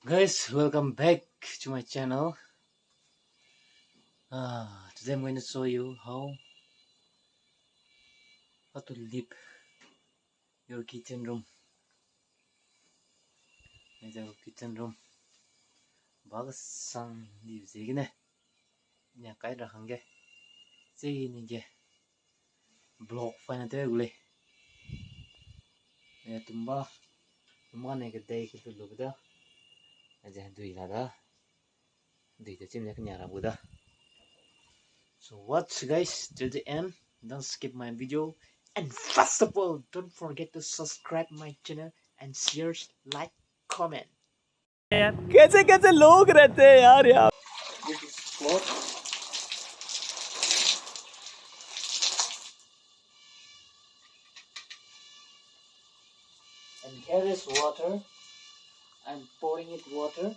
Guys, welcome back to my channel. Today I'm going to show you how to leave your kitchen room. This is our kitchen room. Bagus sang di sini. Ini kayak dah hangge. Sini je. Block fine tu gulei. Ya tumba nih kedai kita dulu dah. Aja duimira dah. Duimira cuma kenyara buda. So watch guys till the end. Don't skip my video. And first of all, don't forget to subscribe my channel and share, like, comment. कैसे कैसे लोग रहते हैं यार यहाँ. This is cloth. And here is water. I'm pouring it water.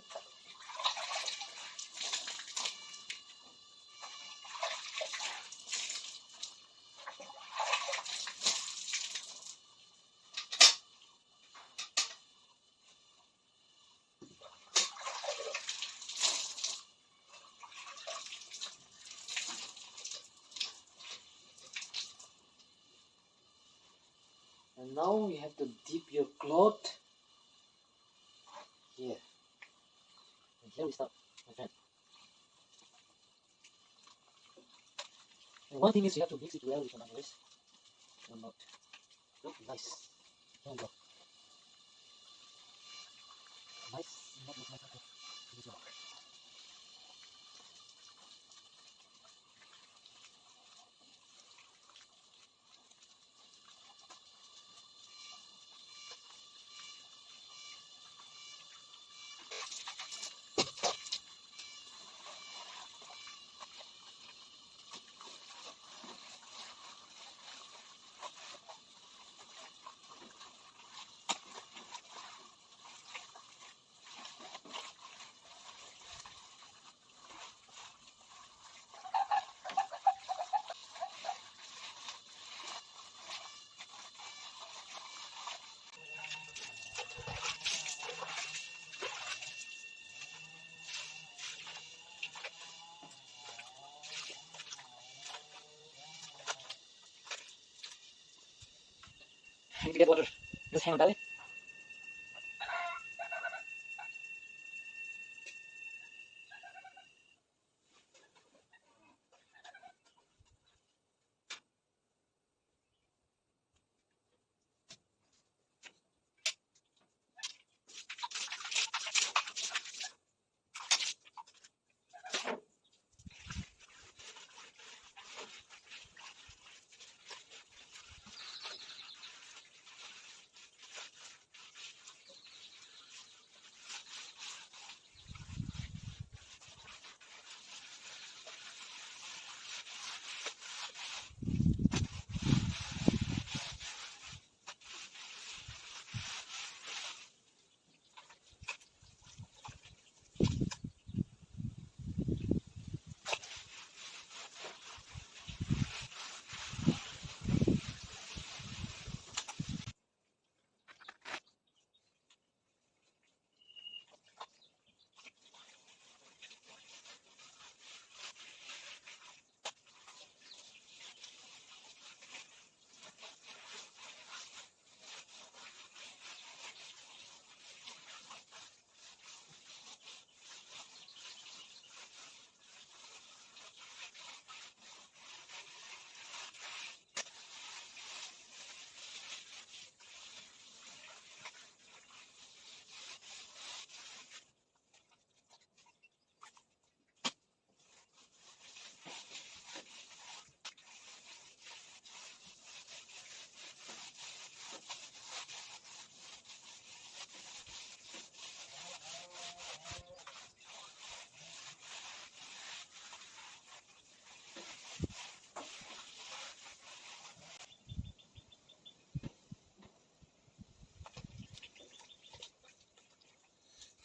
And now you have to dip your cloth here. And here we start, my friend. And one thing is you have to mix it well with your onions. Or not. Look nice. There we go. Nice. Not look like that. This one. I need to get water. Just hang on, darling.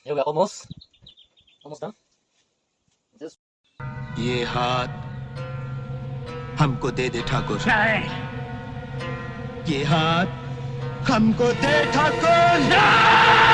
Here we are almost done. Just ये हाथ हमको दे दे ठाकुर. ये हाथ हमको दे ठाकुर.